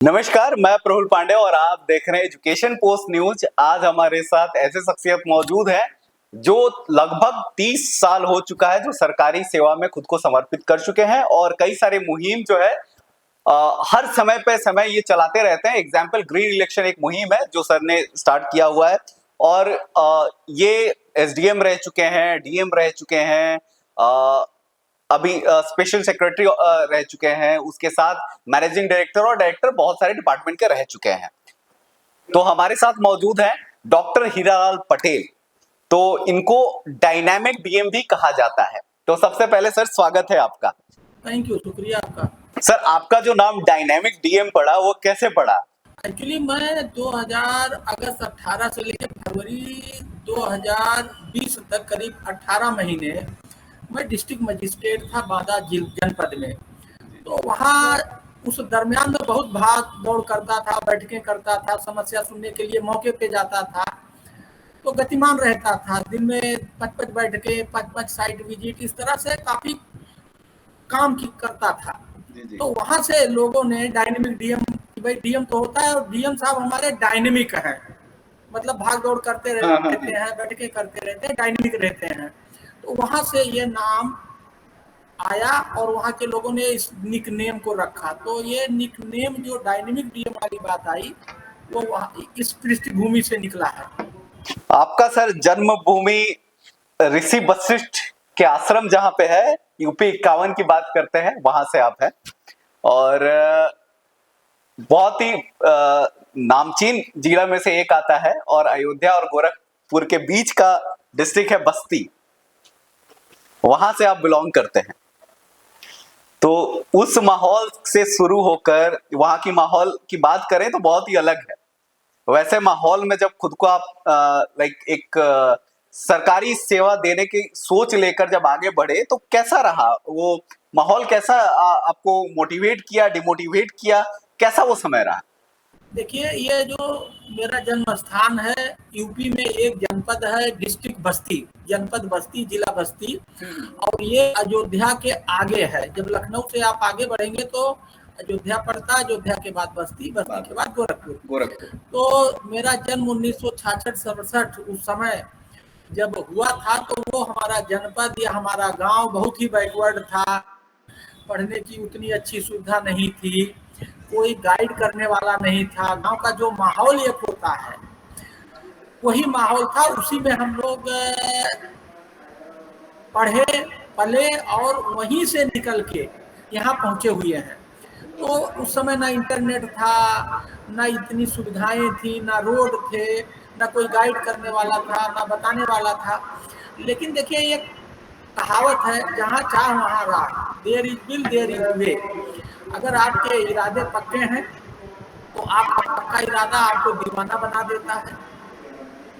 नमस्कार, मैं प्रफुल्ल पांडे और आप देख रहे हैं एजुकेशन पोस्ट न्यूज। आज हमारे साथ ऐसे शख्सियत मौजूद है जो लगभग 30 साल हो चुका है जो सरकारी सेवा में खुद को समर्पित कर चुके हैं और कई सारे मुहिम जो है हर समय पे समय ये चलाते रहते हैं। एग्जाम्पल ग्रीन इलेक्शन एक मुहिम है जो सर ने स्टार्ट किया हुआ है और ये एसडीएम रह चुके हैं, डीएम रह चुके हैं, अभी स्पेशल सेक्रेटरी रह चुके हैं, उसके साथ मैनेजिंग डायरेक्टर और डायरेक्टर बहुत सारे डिपार्टमेंट के रह चुके हैं। तो हमारे साथ मौजूद है डॉक्टर हीरालाल पटेल। तो इनको डायनामिक डीएम भी कहा जाता है। तो सबसे पहले सर स्वागत है आपका। थैंक यू, शुक्रिया आपका। सर आपका जो नाम डायनामिक डीएम पड़ा वो कैसे पड़ा? एक्चुअली मैं 2000 अगस्त 18 से लेकर फरवरी 2020 तक करीब 18 महीने मैं डिस्ट्रिक्ट मजिस्ट्रेट था बांदा जनपद में। तो वहाँ उस दरमियान में बहुत भाग दौड़ करता था, बैठकें करता था, समस्या सुनने के लिए मौके पे जाता था। तो गतिमान रहता था, दिन में 5-5 बैठकें, 5-5 साइट विजिट, इस तरह से काफी काम की करता था। तो वहां से लोगों ने डायनेमिक डीएम, भाई डीएम तो होता है और डीएम साहब हमारे डायनेमिक हैं, मतलब भाग दौड़ करते रहते हैं, बैठकें करते रहते हैं, डायनेमिक रहते हैं। तो वहां से ये नाम आया और वहां के लोगों ने इस निक नेम को रखा। तो ये निक नेम जो डायनेमिक डीएम वाली बात आई वो इस पृष्ठभूमि से निकला है। आपका सर जन्मभूमि ऋषि वशिष्ठ के आश्रम जहां पे है, यूपी 51 की बात करते हैं, वहां से आप हैं और बहुत ही नामचीन जिला में से एक आता है और अयोध्या और गोरखपुर के बीच का डिस्ट्रिक्ट है बस्ती, वहां से आप बिलोंग करते हैं। तो उस माहौल से शुरू होकर वहां की माहौल की बात करें तो बहुत ही अलग है। वैसे माहौल में जब खुद को आप एक सरकारी सेवा देने की सोच लेकर जब आगे बढ़े तो कैसा रहा वो माहौल? कैसा आपको मोटिवेट किया, डिमोटिवेट किया? कैसा वो समय रहा? देखिए, ये जो मेरा जन्म स्थान है यूपी में, एक जनपद है डिस्ट्रिक्ट बस्ती, जनपद बस्ती, जिला बस्ती, और ये अयोध्या के आगे है। जब लखनऊ से आप आगे बढ़ेंगे तो अयोध्या पड़ता है, अयोध्या के बाद बस्ती, बस्ती के बाद गोरखपुर। तो मेरा जन्म 1966-67 उस समय जब हुआ था, तो वो हमारा जनपद या हमारा गांव बहुत ही बैकवर्ड था। पढ़ने की उतनी अच्छी सुविधा नहीं थी, कोई गाइड करने वाला नहीं था। गांव का जो माहौल एक होता है वही माहौल था, उसी में हम लोग पढ़े पले और वहीं से निकल के यहाँ पहुँचे हुए हैं। तो उस समय ना इंटरनेट था, ना इतनी सुविधाएं थी, ना रोड थे, ना कोई गाइड करने वाला था, ना बताने वाला था। लेकिन देखिए, एक कहावत है, जहाँ चाह वहाँ राह, there is will there is way. अगर आपके इरादे पक्के हैं तो आपका इरादा आपको दीवाना बना देता है।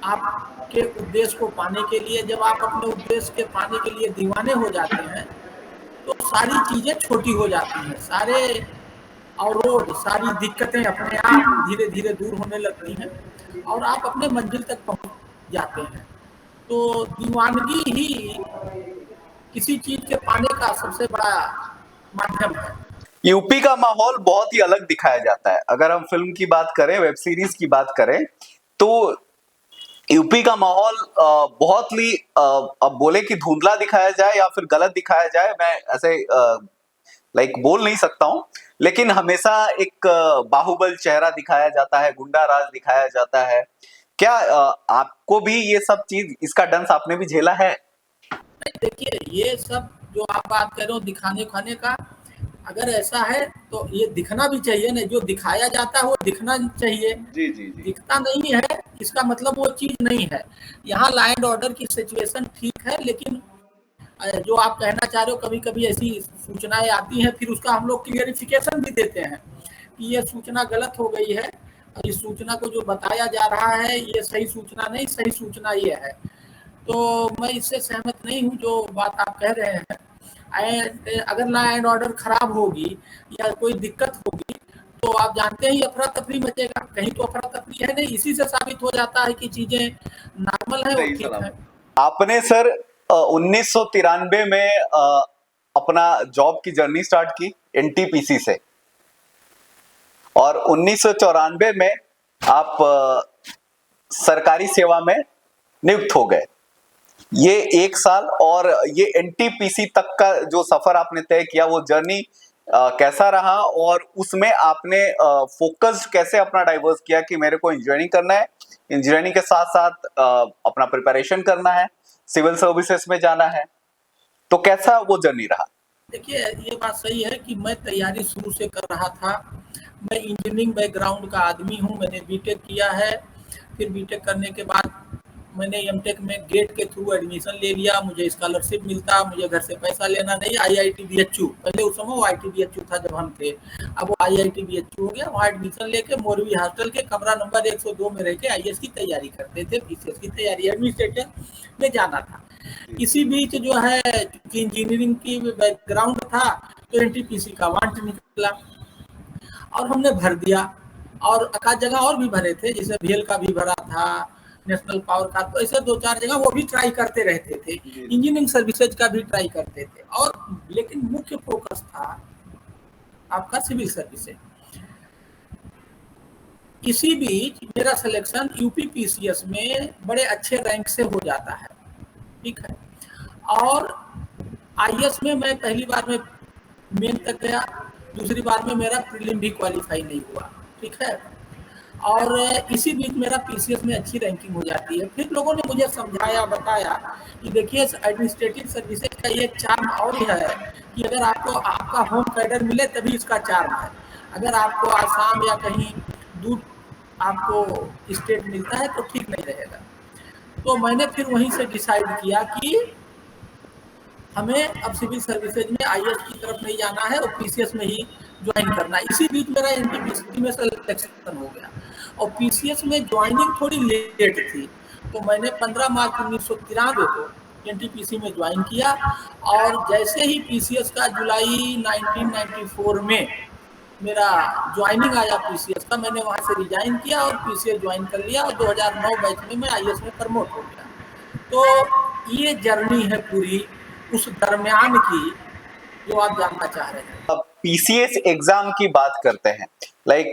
आपके उद्देश्य को पाने के लिए, जब आप अपने उद्देश्य के पाने के लिए दीवाने हो जाते हैं तो सारी चीजें छोटी हो जाती हैं, सारे अवरोध, सारी दिक्कतें अपने आप धीरे धीरे दूर होने लगती हैं और आप अपने मंजिल तक पहुंच जाते हैं। तो दीवानगी ही किसी चीज के पाने का सबसे बड़ा माध्यम है। यूपी का माहौल बहुत ही अलग दिखाया जाता है। अगर हम फिल्म की बात करें, वेब सीरीज की बात करें, तो यूपी का माहौल बहुत ही अब बोले कि धुंधला दिखाया जाए या फिर गलत दिखाया जाए, मैं ऐसे बोल नहीं सकता हूं, लेकिन हमेशा एक बाहुबल चेहरा दिखाया जाता है, गुंडा राज दिखाया जाता है। क्या आपको भी ये सब चीज, इसका डंस आपने भी झेला है? देखिए, ये सब जो आप बात कर रहे हो दिखाने खाने का, अगर ऐसा है तो ये दिखना भी चाहिए ना। जो दिखाया जाता है वो दिखना चाहिए। जी। दिखता नहीं है इसका मतलब वो चीज नहीं है। यहाँ लॉ एंड ऑर्डर की सिचुएशन ठीक है, लेकिन जो आप कहना चाह रहे हो, कभी कभी ऐसी सूचनाएं आती हैं, फिर उसका हम लोग क्लियरिफिकेशन भी देते हैं कि ये सूचना गलत हो गई है और इस सूचना को जो बताया जा रहा है ये सही सूचना नहीं, सही सूचना ये है। तो मैं इससे सहमत नहीं हूँ जो बात आप कह रहे हैं। अगर लॉ एंड ऑर्डर खराब होगी या कोई दिक्कत होगी तो आप जानते ही अफरा तफरी मचेगा। कहीं तो अफरा तफरी है नहीं, इसी से साबित हो जाता है कि चीजें नॉर्मल है और ठीक है। आपने सर 1993 में अपना जॉब की जर्नी स्टार्ट की एनटीपीसी से और 1994 में आप सरकारी सेवा में नियुक्त हो गए। ये 1 साल और ये एनटीपीसी तक का जो सफर आपने तय किया, वो जर्नी कैसा रहा, और उसमें आपने फोकस कैसे अपना डाइवर्स किया कि मेरे को इंजीनियरिंग करना है, इंजीनियरिंग के साथ साथ अपना प्रिपरेशन करना है, सिविल सर्विसेज में जाना है, तो कैसा वो जर्नी रहा? देखिए, ये बात सही है कि मैं तैयारी शुरू से कर रहा था। मैं इंजीनियरिंग बैकग्राउंड का आदमी हूँ, मैंने बीटेक किया है। फिर बीटेक करने के बाद मैंने एमटेक में गेट के थ्रू एडमिशन ले लिया, मुझे स्कॉलरशिप मिलता, मुझे घर से पैसा लेना नहीं। आईआईटी बीएचयू, पहले उस समय वो आईटी बीएचयू था जब हम थे, अब वो आईआईटी बीएचयू हो गया। वहाँ एडमिशन लेके मोरवी हॉस्टल के कमरा नंबर 102 में रह के आईएएस की तैयारी करते थे, पीसीएस की तैयारी, एडमिनिस्ट्रेटर में जाना था। इसी बीच जो है कि इंजीनियरिंग की बैकग्राउंड था, तो एनटीपीसी का वांट निकला और हमने भर दिया। और एक जगह और भी भरे थे, जैसे भेल का भी भरा था, नेशनल पावर का, तो ऐसे 2-4 जगह वो भी ट्राई करते रहते थे। इंजीनियरिंग सर्विसेज का भी ट्राई करते थे, और लेकिन मुख्य फोकस था आपका सिविल सर्विसेज। इसी बीच मेरा सिलेक्शन यूपीपीसीएस में बड़े अच्छे रैंक से हो जाता है, ठीक है। और आईएएस में मैं पहली बार में मेन तक गया, दूसरी बार में मेरा प्रीलिम भी क्वालिफाई नहीं हुआ, ठीक है। और इसी बीच मेरा पीसीएस में अच्छी रैंकिंग हो जाती है। फिर लोगों ने मुझे समझाया, बताया कि देखिए एडमिनिस्ट्रेटिव सर्विसेज का ये चार्म और है कि अगर आपको आपका होम कैडर मिले तभी इसका चार्म है। अगर आपको आसाम या कहीं दूर आपको स्टेट मिलता है तो ठीक नहीं रहेगा। तो मैंने फिर वहीं से डिसाइड किया कि हमें अब सिविल सर्विसेज में आईएएस की तरफ नहीं जाना है और पीसीएस में ही ज्वाइन करना है। इसी बीच मेरा एनटीपीसी में सिलेक्शन हो गया, और पीसीएस में ज्वाइनिंग थोड़ी लेट थी, तो मैंने 15 मार्च 1993 को एनटीपीसी में ज्वाइन किया। और जैसे ही पीसीएस का जुलाई 1994 में मेरा ज्वाइनिंग आया पीसीएस का, मैंने वहाँ से रिजाइन किया और पीसीएस ज्वाइन कर लिया, और 2009 बैच में मैं आईएएस में प्रमोट हो गया। तो ये जर्नी है पूरी उस दरमियान की जो आप जानना चाह रहे हैं। पीसीएस एग्जाम की बात करते हैं, like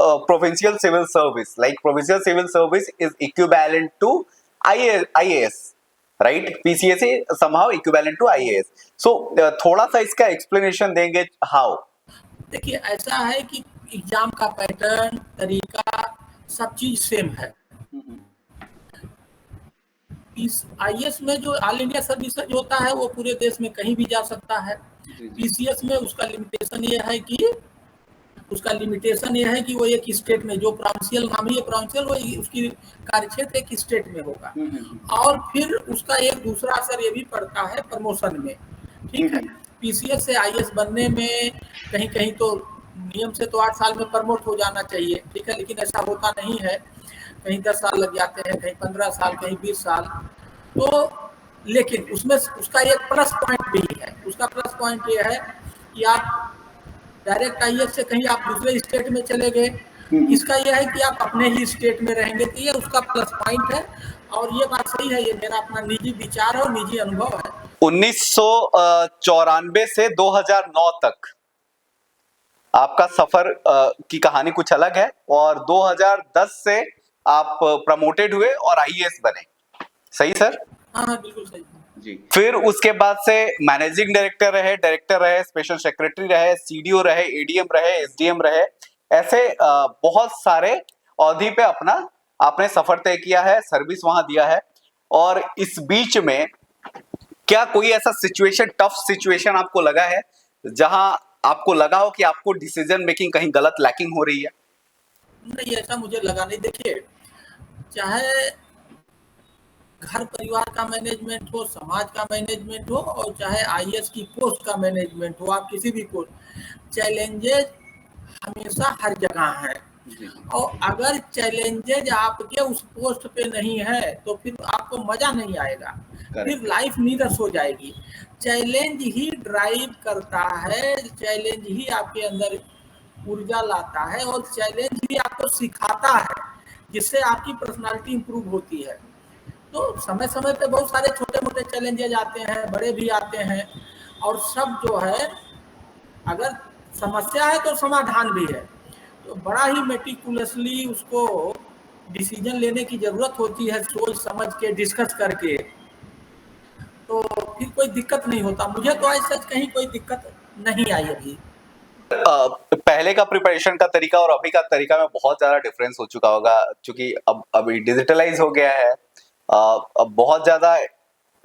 provincial civil service, like provincial civil service is equivalent to IAS, right? PCS is somehow equivalent to IAS. So थोड़ा सा इसका एक्सप्लेनेशन देंगे हाउ? देखिए, ऐसा है कि एग्जाम का पैटर्न, तरीका, सब चीज सेम है। इस आईएएस में जो ऑल इंडिया सर्विसेज होता है वो पूरे देश में कहीं भी जा सकता है। पीसीएस में उसका लिमिटेशन ये है कि वो एक स्टेट में, जो प्रोविंशियल नाम है प्रोविंशियल, वो उसकी कार्यक्षेत्र एक स्टेट में होगा। और फिर उसका एक दूसरा असर ये भी पड़ता है प्रमोशन में, ठीक है। पीसीएस से आईएएस बनने में कहीं कहीं तो नियम से तो 8 साल में प्रमोट हो जाना चाहिए, ठीक है, लेकिन ऐसा होता नहीं है। कहीं 10 साल लग जाते हैं, कहीं 15 साल, कहीं 20 साल। तो लेकिन उसमें उसका एक प्लस पॉइंट भी है। उसका प्लस पॉइंट ये है कि आप डायरेक्ट आईएएस से कहीं आप दूसरे स्टेट में चले गए, इसका यह है कि आप अपने ही स्टेट में रहेंगे, तो ये उसका प्लस पॉइंट है। और ये बात सही है, ये मेरा अपना निजी विचार है और निजी अनुभव है। 1994 से 2009 तक आपका सफर की कहानी कुछ अलग है, और 2010 से आप प्रमोटेड हुए और आईएएस बने, सही सर? हाँ, बिल्कुल सही जी। फिर उसके बाद से मैनेजिंग डायरेक्टर रहे, डायरेक्टर रहे, स्पेशल सेक्रेटरी रहे, सीडीओ रहे, एडीएम रहे, एसडीएम रहे, ऐसे बहुत सारे अवधि पे अपना आपने सफर तय किया है, सर्विस वहां दिया है। और इस बीच में क्या कोई ऐसा सिचुएशन, टफ सिचुएशन आपको लगा है जहां आपको लगा हो कि आपको डिसीजन मेकिंग कहीं गलत लैकिंग हो रही है? नहीं, ऐसा मुझे लगा नहीं। देखिए, चाहे घर परिवार का मैनेजमेंट हो, समाज का मैनेजमेंट हो, और चाहे आईएएस की पोस्ट का मैनेजमेंट हो, आप किसी भी पोस्ट, चैलेंजेज हमेशा हर जगह है। और अगर चैलेंजेज आपके उस पोस्ट पे नहीं है तो फिर आपको मजा नहीं आएगा, फिर लाइफ नीरस हो जाएगी। चैलेंज ही ड्राइव करता है, चैलेंज ही आपके अंदर ऊर्जा लाता है, और चैलेंज ही आपको सिखाता है, जिससे आपकी पर्सनालिटी इंप्रूव होती है। तो समय समय पे बहुत सारे छोटे मोटे चैलेंजेज आते हैं, बड़े भी आते हैं, और सब जो है, अगर समस्या है तो समाधान भी है। तो बड़ा ही मेटिकुलसली उसको डिसीजन लेने की जरूरत होती है, सोच समझ के डिस्कस करके, तो फिर कोई दिक्कत नहीं होता। मुझे तो आज सच कहीं कोई दिक्कत नहीं आई अभी। पहले का प्रिपरेशन का तरीका और अभी का तरीका में बहुत ज्यादा डिफरेंस हो चुका होगा, क्योंकि अब अभी डिजिटलाइज हो गया है। अब बहुत ज्यादा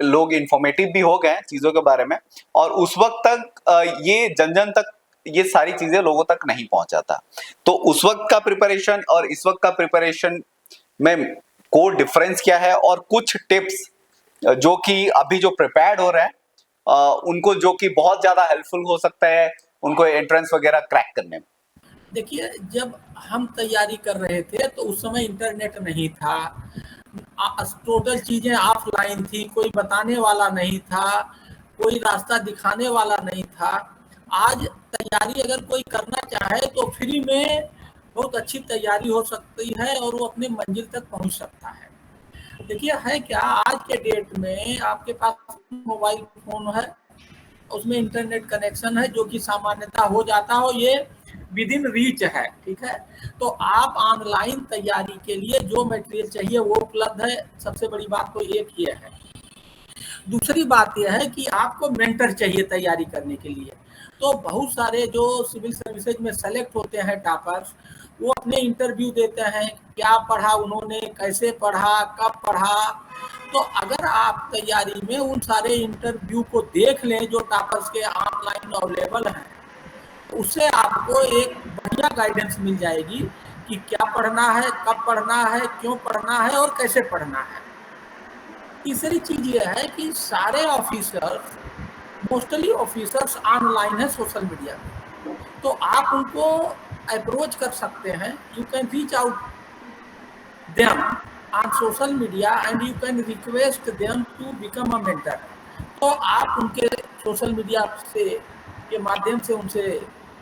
लोग इंफॉर्मेटिव भी हो गए हैं चीजों के बारे में, और उस वक्त तक ये जन जन तक ये सारी चीजें लोगों तक नहीं पहुंचा था। तो उस वक्त का प्रिपरेशन और इस वक्त का प्रिपरेशन में कोर डिफरेंस क्या है, और कुछ टिप्स जो कि अभी जो प्रिपेयर्ड हो रहे हैं उनको, जो कि बहुत ज्यादा हेल्पफुल हो सकता है उनको एंट्रेंस वगैरह क्रैक करने में। देखिए, जब हम तैयारी कर रहे थे तो उस समय इंटरनेट नहीं था, टोटल चीजें ऑफलाइन थी, कोई बताने वाला नहीं था, कोई रास्ता दिखाने वाला नहीं था। आज तैयारी अगर कोई करना चाहे तो फ्री में बहुत अच्छी तैयारी हो सकती है और वो अपने मंजिल तक पहुंच सकता है। देखिए, है क्या, आज के डेट में आपके पास मोबाइल फोन है, उसमें इंटरनेट कनेक्शन है, जो कि सामान्यता हो जाता हो, ये विद इन रीच है, ठीक है। तो आप ऑनलाइन तैयारी के लिए जो मटेरियल चाहिए वो उपलब्ध है। सबसे बड़ी बात तो एक ये है। दूसरी बात यह है कि आपको मेंटर चाहिए तैयारी करने के लिए। तो बहुत सारे जो सिविल सर्विसेज में सेलेक्ट होते हैं टॉपर्स, वो अपने इंटरव्यू देते हैं, क्या पढ़ा उन्होंने, कैसे पढ़ा, कब पढ़ा। तो अगर आप तैयारी में उन सारे इंटरव्यू को देख लें जो टॉपर्स के ऑनलाइन अवेलेबल हैं, तो उससे आपको एक बढ़िया गाइडेंस मिल जाएगी कि क्या पढ़ना है, कब पढ़ना है, क्यों पढ़ना है और कैसे पढ़ना है। तीसरी चीज ये है कि सारे ऑफिसर्स, मोस्टली ऑफिसर्स ऑनलाइन है सोशल मीडिया में, तो आप उनको अप्रोच कर सकते हैं। You can reach out them on social media and you can request them to become a mentor. तो आप उनके सोशल मीडिया से के माध्यम से उनसे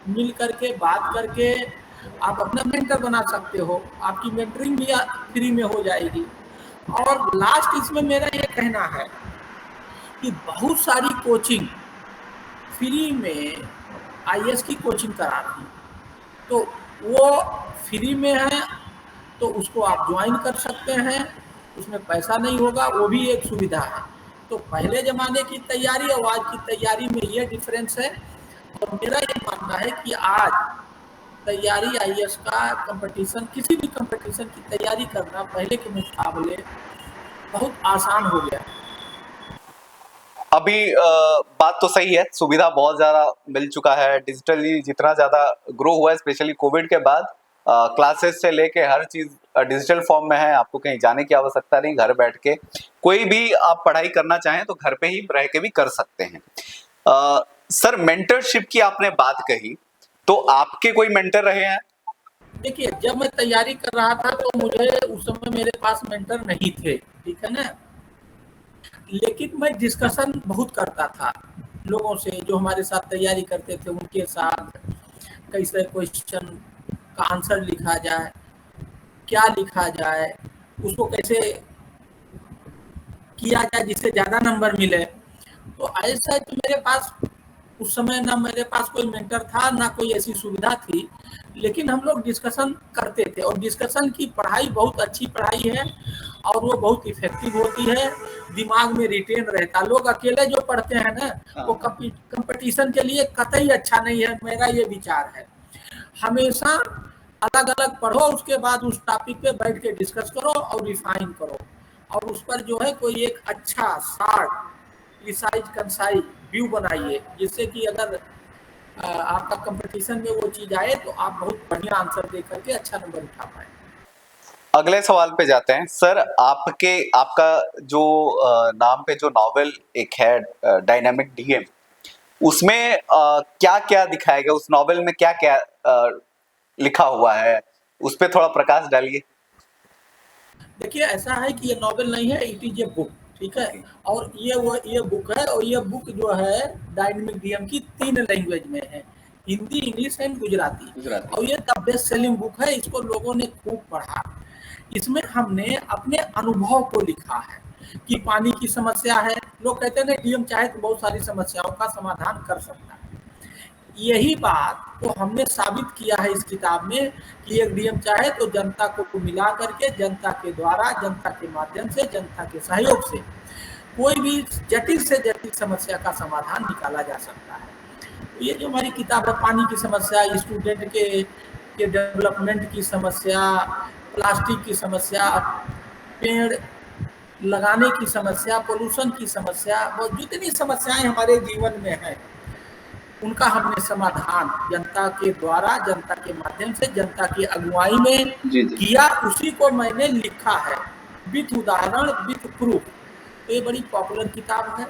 मिल करके, बात करके आप अपना मेंटर बना सकते हो। आपकी मेंटरिंग भी फ्री में हो जाएगी। और लास्ट इसमें मेरा ये कहना है कि बहुत सारी कोचिंग फ्री में आईएएस की कोचिंग करा रही, तो वो फ्री में है, तो उसको आप ज्वाइन कर सकते हैं, उसमें पैसा नहीं होगा, वो भी एक सुविधा है। तो पहले ज़माने की तैयारी और आज की तैयारी में ये डिफरेंस है। और मेरा ये मानना है कि आज तैयारी आईएएस का कंपटीशन, किसी भी कंपटीशन की तैयारी करना पहले के मुकाबले बहुत आसान हो गया। अभी बात तो सही है, सुविधा बहुत ज्यादा मिल चुका है। डिजिटली जितना ज्यादा ग्रो हुआ है, स्पेशली कोविड के बाद, क्लासेस से लेके हर चीज डिजिटल फॉर्म में है। आपको कहीं जाने की आवश्यकता नहीं, घर बैठ के कोई भी आप पढ़ाई करना चाहें तो घर पे ही रह के भी कर सकते हैं। सर, मेंटरशिप की आपने बात कही, तो आपके कोई मेंटर रहे हैं? देखिए, जब मैं तैयारी कर रहा था तो मुझे उस समय मेरे पास मेंटर नहीं थे, ठीक है ना, लेकिन मैं डिस्कशन बहुत करता था लोगों से जो हमारे साथ तैयारी करते थे, उनके साथ कैसे क्वेश्चन का आंसर लिखा जाए, क्या लिखा जाए, उसको कैसे किया जाए जिससे ज़्यादा नंबर मिले। तो ऐसा तो मेरे पास उस समय ना मेरे पास कोई मेंटर था, ना कोई ऐसी सुविधा थी, लेकिन हम लोग डिस्कशन करते थे। और डिस्कशन की पढ़ाई बहुत अच्छी पढ़ाई है और वो बहुत इफेक्टिव होती है, दिमाग में रिटेन रहता। लोग अकेले जो पढ़ते हैं ना, वो कंपटीशन के लिए कतई अच्छा नहीं है, मेरा ये विचार है। हमेशा अलग अलग पढ़ो, उसके बाद उस टॉपिक पे बैठ के डिस्कस करो और रिफाइन करो, और उस पर जो है कोई एक अच्छा शार्ट प्रिसाइज कंसाइज व्यू बनाइए, जिससे कि अगर आपका कंपटीशन में वो चीज आए तो आप बहुत बढ़िया आंसर दे करके अच्छा नंबर उठा पाए। अगले सवाल पे जाते हैं। सर, आपका जो नाम पे जो नॉवेल एक है, डायनामिक डीएम, उसमें क्या क्या दिखाया गया? उस नॉवेल में क्या क्या लिखा हुआ है, उस पर थोड़ा प्रकाश डालिए। देखिए, ऐसा है कि ये नॉवेल नहीं है, इट इज ए बुक, ठीक है। और ये बुक है, और ये बुक जो है डायनामिक डीएम की 3 लैंग्वेज में है, हिंदी, इंग्लिश एंड गुजराती। और ये द बेस्ट सेलिंग बुक है, इसको लोगों ने खूब पढ़ा। इसमें हमने अपने अनुभव को लिखा है कि पानी की समस्या है, लोग कहते हैं ना डीएम चाहे तो बहुत सारी समस्याओं का समाधान कर सकता है। यही बात को हमने साबित किया है इस किताब में कि एक डीएम चाहे तो जनता को मिला करके, जनता के द्वारा, जनता के माध्यम से, जनता के सहयोग से कोई भी जटिल से जटिल समस्या का समाधान निकाला जा सकता है। तो ये जो हमारी किताब है, पानी की समस्या, स्टूडेंट के डेवलपमेंट की समस्या, प्लास्टिक की समस्या, पेड़ लगाने की समस्या, पोल्यूशन की समस्या, और जितनी समस्याएं हमारे जीवन में हैं उनका हमने समाधान जनता के द्वारा, जनता के माध्यम से, जनता की अगुवाई में जी जी। किया। उसी को मैंने लिखा है विथ उदाहरण, विथ प्रूफ। तो ये बड़ी पॉपुलर किताब है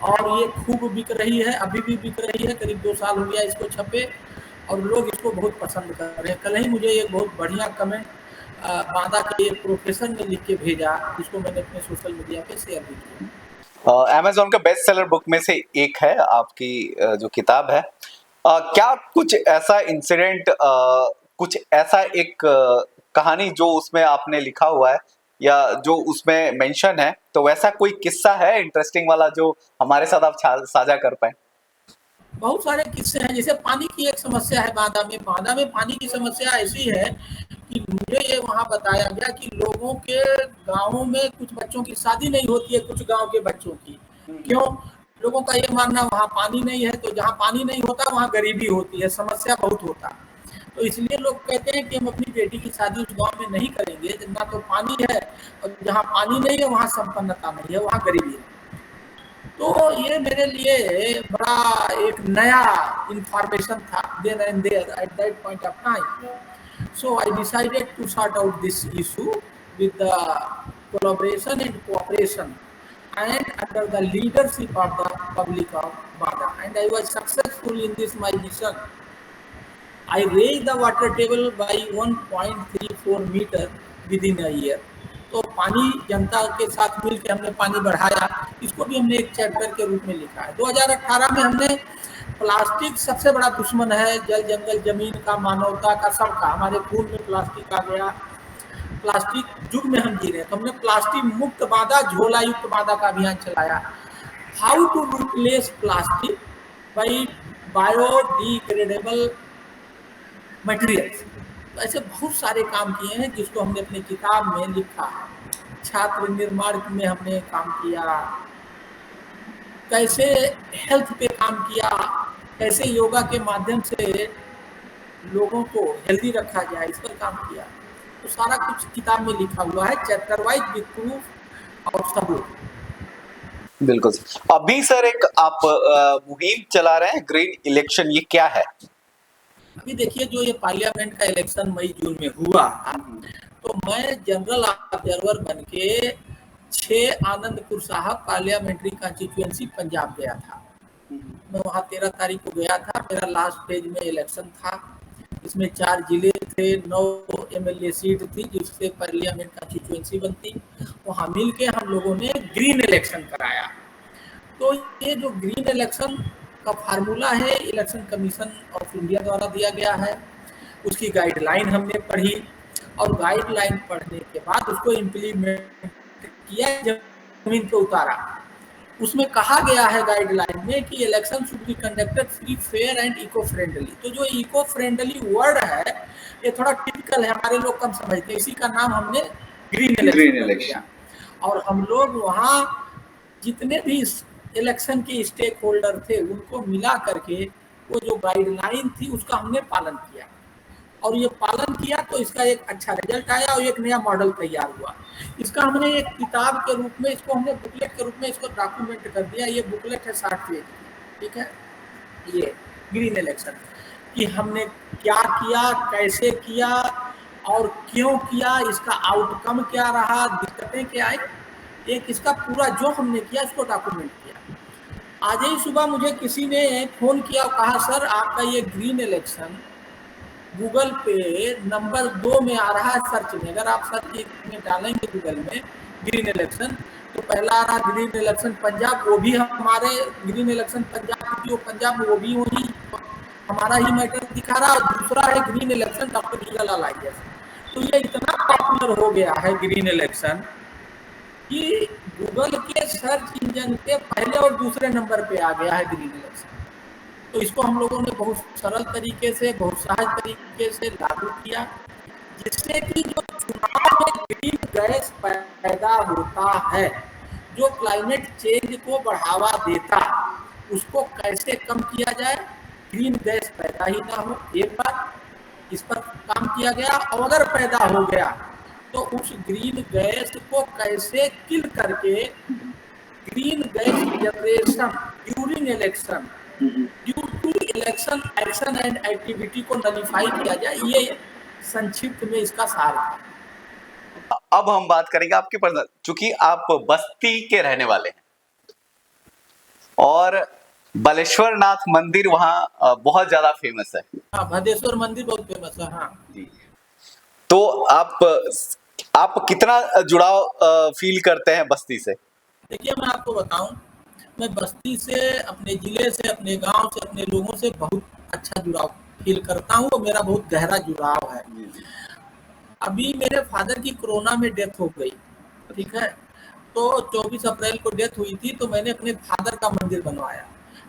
और ये खूब बिक रही है, अभी भी बिक रही है। करीब 2 साल हो गया इसको छपे और लोग इसको बहुत पसंद कर रहे हैं। कल ही मुझे एक बहुत बढ़िया कमेंट बांदा के एक प्रोफेसर ने लिख के भेजा, जिसको मैंने अपने सोशल मीडिया पे शेयर भी किया। अमेज़न का बेस्ट सेलर बुक में से एक है आपकी जो किताब है। क्या कुछ ऐसा इंसिडेंट, कुछ ऐसा एक कहानी जो उसमें आपने लिखा हुआ है या जो उसमें मेंशन है, तो वैसा कोई किस्सा है इंटरेस्टिंग वाला जो हमारे साथ आप साझा कर पाए? बहुत सारे किस्से हैं। जैसे पानी की एक समस्या है बांदा में। बांदा में पानी की समस्या ऐसी है कि मुझे ये वहाँ बताया गया कि लोगों के गाँवों में कुछ बच्चों की शादी नहीं होती है, कुछ गाँव के बच्चों की। क्यों? लोगों का ये मानना वहाँ पानी नहीं है, तो जहाँ पानी नहीं होता वहाँ गरीबी होती है, समस्या बहुत होता है। तो इसलिए लोग कहते हैं कि हम अपनी बेटी की शादी उस गाँव में नहीं करेंगे, ना तो पानी है, और जहाँ पानी नहीं है वहाँ संपन्नता नहीं है, वहाँ गरीबी है। तो ये मेरे लिए बड़ा एक नया इंफॉर्मेशन था then and there at that point of time. So I decided to sort out this issue with the collaboration and cooperation and under the leadership of the public of Bada, and I was successful in this my mission. I raised the water table by 1.34 meter within a year. तो पानी जनता के साथ मिलकर हमने पानी बढ़ाया, इसको भी हमने एक चैप्टर के रूप में लिखा है। 2018 में हमने प्लास्टिक सबसे बड़ा दुश्मन है, जल जंगल जमीन का, मानवता का, सबका। हमारे खून में प्लास्टिक आ गया, प्लास्टिक युग में हम जी रहे हैं। तो हमने प्लास्टिक मुक्त बांदा, झोला युक्त बांदा का अभियान चलाया। How to replace plastic by biodegradable materials. तो ऐसे बहुत सारे काम किए हैं जिसको हमने अपनी किताब में लिखा है। छात्र निर्माण में हमने काम किया, कैसे हेल्थ पे काम किया, कैसे योगा के माध्यम से लोगों को हेल्दी रखा जाए, इस पर काम किया। तो सारा कुछ किताब में लिखा हुआ है, चैप्टर वाइज विद प्रूफ और सबूत। बिल्कुल। अभी सर एक आप मुहिम चला रहे हैं ग्रीन इलेक्शन, ये क्या है? अभी देखिए, जो ये पार्लियामेंट का इलेक्शन मई जून में हुआ, तो मैं जनरल ऑब्जर्वर बन के 6 आनंदपुर साहब पार्लियामेंट्री कॉन्स्टिट्यूएंसी पंजाब गया था। मैं वहाँ 13 तारीख को गया था। मेरा लास्ट फेज में इलेक्शन था। इसमें 4 जिले थे, 9 एमएलए सीट थी जिससे पार्लियामेंट कॉन्स्टिट्यूएंसी बनती। वहाँ मिल के हम लोगों ने ग्रीन इलेक्शन कराया। तो ये जो ग्रीन इलेक्शन का फार्मूला है, इलेक्शन कमीशन ऑफ इंडिया द्वारा दिया गया है। उसकी गाइडलाइन हमने पढ़ी और गाइडलाइन पढ़ने के बाद उसको इम्प्लीमेंट किया, जमीन पे उतारा। उसमें कहा गया है गाइडलाइन में कि election should be conducted free, fair and eco friendly. तो जो इको फ्रेंडली वर्ड है ये थोड़ा टिपिकल है, हमारे लोग कम समझते हैं, इसी का नाम हमने ग्रीन इलेक्शन किया। और हम लोग वहाँ जितने भी इलेक्शन के स्टेक होल्डर थे उनको मिला करके वो जो गाइडलाइन थी उसका हमने पालन किया, और ये पालन किया तो इसका एक अच्छा रिजल्ट आया और एक नया मॉडल तैयार हुआ। इसका हमने एक किताब के रूप में, इसको हमने बुकलेट के रूप में इसको डॉक्यूमेंट कर दिया। ये बुकलेट है 60 पेज की, ठीक है। ये ग्रीन इलेक्शन कि हमने क्या किया, कैसे किया और क्यों किया, इसका आउटकम क्या रहा, दिक्कतें क्या आई, एक इसका पूरा जो हमने किया इसको डॉक्यूमेंट किया। आज ही सुबह मुझे किसी ने फोन किया और कहा, सर आपका ये ग्रीन इलेक्शन गूगल पे नंबर 2 में आ रहा है सर्च में। अगर आप सर्च में डालेंगे गूगल में ग्रीन इलेक्शन तो पहला आ रहा है ग्रीन इलेक्शन पंजाब, वो भी हमारे ग्रीन इलेक्शन पंजाब की, वो पंजाब में वो भी वही हमारा ही मैटर दिखा रहा है। और दूसरा है green election doctor Hiralal IAS. तो ये इतना पॉपुलर हो गया है ग्रीन इलेक्शन कि गूगल के सर्च इंजन के पहले और दूसरे नंबर पे आ गया है ग्रीन इलेक्शन। तो इसको हम लोगों ने बहुत सरल तरीके से, बहुत सहज तरीके से लागू किया, जिससे कि जो चुनाव में ग्रीन गैस पैदा होता है, जो क्लाइमेट चेंज को बढ़ावा देता, उसको कैसे कम किया जाए, ग्रीन गैस पैदा ही ना हो। एक बार इस पर काम किया गया, और अगर पैदा हो गया तो उस ग्रीन गैस को कैसे किल करके green gas generation during election, due to election action and activity को नलीफाई किया जाए। ये संक्षिप्त में इसका सार था। अब हम बात करेंगे आपके पर्सनल, चूंकि आप बस्ती के रहने वाले हैं और बालेश्वर नाथ मंदिर वहां बहुत ज्यादा फेमस है। हाँ, भदेश्वर मंदिर बहुत फेमस है। हाँ जी। तो आप कितना जुड़ाव फील करते हैं बस्ती से? देखिए, मैं आपको बताऊं, मैं बस्ती से, अपने जिले से, अपने गांव से, अपने लोगों से बहुत अच्छा जुड़ाव फील करता हूं, और मेरा बहुत गहरा जुड़ाव है। अभी मेरे फादर की कोरोना में डेथ हो गई, ठीक है, तो 24 अप्रैल को डेथ हुई थी, तो मैंने अपने फादर का मंदिर बनवाया।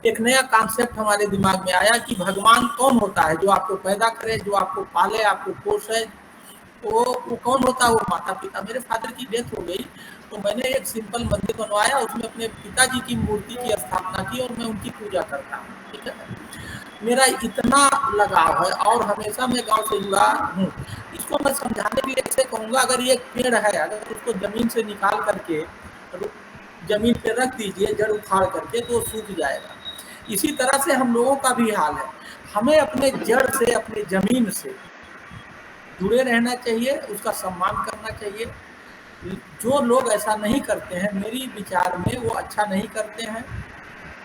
एक नया कॉन्सेप्ट हमारे दिमाग में आया कि भगवान कौन होता है, जो आपको पैदा करे, जो आपको पाले, आपको पोषे, वो कौन होता है? वो माता पिता। मेरे फादर की डेथ हो गई, तो मैंने एक सिंपल मंदिर बनवाया, उसमें अपने पिताजी की मूर्ति की स्थापना की और मैं उनकी पूजा करता हूँ, ठीक है। मेरा इतना लगाव है, और हमेशा मैं गांव से जुड़ा हूँ। इसको मैं समझाने के लिए ऐसे कहूँगा, अगर ये एक पेड़ है, अगर उसको जमीन से निकाल करके जमीन पे रख दीजिए जड़ उखाड़ करके, तो सूख जाएगा। इसी तरह से हम लोगों का भी हाल है। हमें अपने जड़ से, अपने जमीन से जुड़े रहना चाहिए, उसका सम्मान करना चाहिए। जो लोग ऐसा नहीं करते हैं, मेरी विचार में वो अच्छा नहीं करते हैं,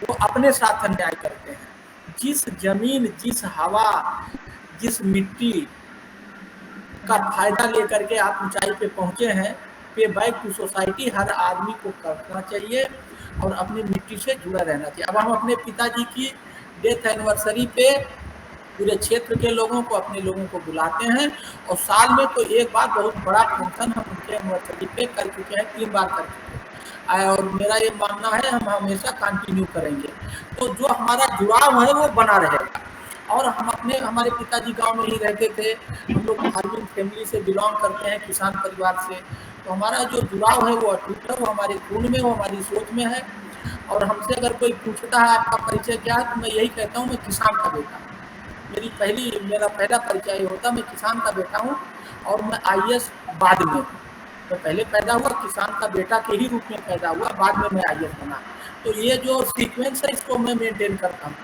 वो अपने साथ अन्याय करते हैं। जिस जमीन, जिस हवा, जिस मिट्टी का फायदा लेकर के आप ऊंचाई पे पहुंचे हैं, पे बैक टू सोसाइटी हर आदमी को करना चाहिए और अपनी मिट्टी से जुड़ा रहना चाहिए। अब हम अपने पिताजी की डेथ एनिवर्सरी पे पूरे क्षेत्र के लोगों को, अपने लोगों को बुलाते हैं, और साल में तो एक बार बहुत बड़ा फंक्शन हम उनके एनिवर्सरी पे कर चुके हैं, 3 बार कर चुके हैं, और मेरा ये मानना है हम हमेशा कंटिन्यू करेंगे। तो जो हमारा जुड़ाव है वो बना रहेगा। और हमारे पिताजी गांव में ही रहते थे, हम लोग फार्मिंग फैमिली से बिलोंग करते हैं, किसान परिवार से, तो हमारा जो जुड़ाव है वो अटूट है, वो हमारे खून में, वो हमारी सोच में है। और हमसे अगर कोई पूछता है आपका परिचय क्या है, तो मैं यही कहता हूँ, मैं किसान का बेटा हूँ। मेरा पहला परिचय होता, मैं किसान का बेटा हूँ, और मैं IAS बाद में, तो पहले पैदा हुआ किसान का बेटा के ही रूप में पैदा हुआ, बाद में मैं IAS बना। तो ये जो सीक्वेंस है, इसको मैं मेंटेन करता हूँ।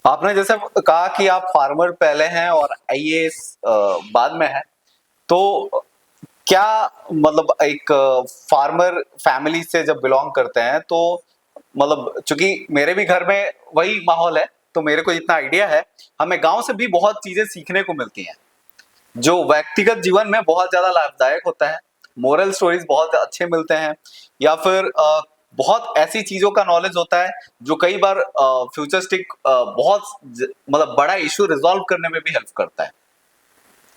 आपने जैसे कहा कि आप फार्मर पहले हैं और IAS बाद में है, तो क्या मतलब एक फार्मर फैमिली से जब बिलोंग करते हैं, तो मतलब चूंकि मेरे भी घर में वही माहौल है, तो मेरे को इतना आइडिया है, हमें गांव से भी बहुत चीजें सीखने को मिलती हैं जो व्यक्तिगत जीवन में बहुत ज्यादा लाभदायक होता है। मोरल स्टोरीज बहुत अच्छे मिलते हैं, या फिर बहुत ऐसी चीजों का नॉलेज होता है जो कई बार फ्यूचरिस्टिक बहुत मतलब बड़ा इशू रिजॉल्व करने में भी हेल्प करता है।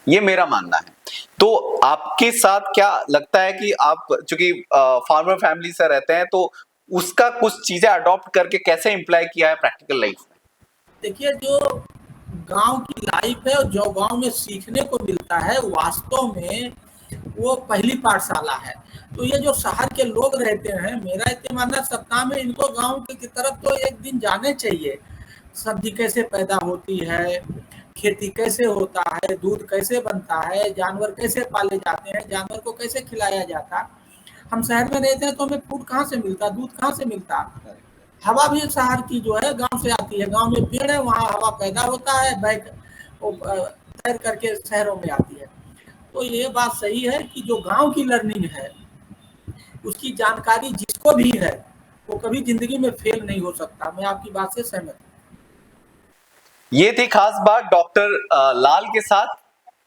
ये मेरा मानना है। तो आपके साथ क्या लगता है कि आप चूंकि फार्मर फैमिली से रहते हैं, तो उसका कुछ चीजें अडॉप्ट करके कैसे इम्प्लाई किया है प्रैक्टिकल लाइफ में? देखिए, जो गांव की लाइफ है और जो गांव में सीखने को मिलता है, वास्तव में वो पहली पाठशाला है। तो ये जो शहर के लोग रहते हैं, मेरा इतना मानना, सप्ताह में इनको गांव की तरफ तो एक दिन जाने चाहिए। सब्जी कैसे पैदा होती है, खेती कैसे होता है, दूध कैसे बनता है, जानवर कैसे पाले जाते हैं, जानवर को कैसे खिलाया जाता है। हम शहर में रहते हैं तो हमें फूड कहाँ से मिलता, दूध कहाँ से मिलता। हवा भी शहर की जो है गांव से आती है, गांव में पेड़ है, वहाँ हवा पैदा होता है, बैग तैर करके शहरों में आती है। तो ये बात सही है कि जो गांव की लर्निंग है, उसकी जानकारी जिसको भी है, वो कभी जिंदगी में फेल नहीं हो सकता। मैं आपकी बात से सहमत हूँ। ये थी खास बात डॉक्टर लाल के साथ।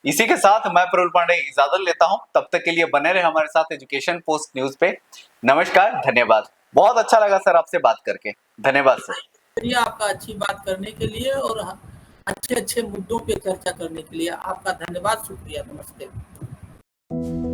इसी के साथ मैं प्रफुल्ल पांडे इजाजत लेता हूं। तब तक के लिए बने रहे हमारे साथ एजुकेशन पोस्ट न्यूज पे। नमस्कार, धन्यवाद। बहुत अच्छा लगा सर आपसे बात करके। धन्यवाद सर। शुक्रिया आपका अच्छी बात करने के लिए और अच्छे अच्छे मुद्दों पे चर्चा करने के लिए। आपका धन्यवाद, शुक्रिया, नमस्ते।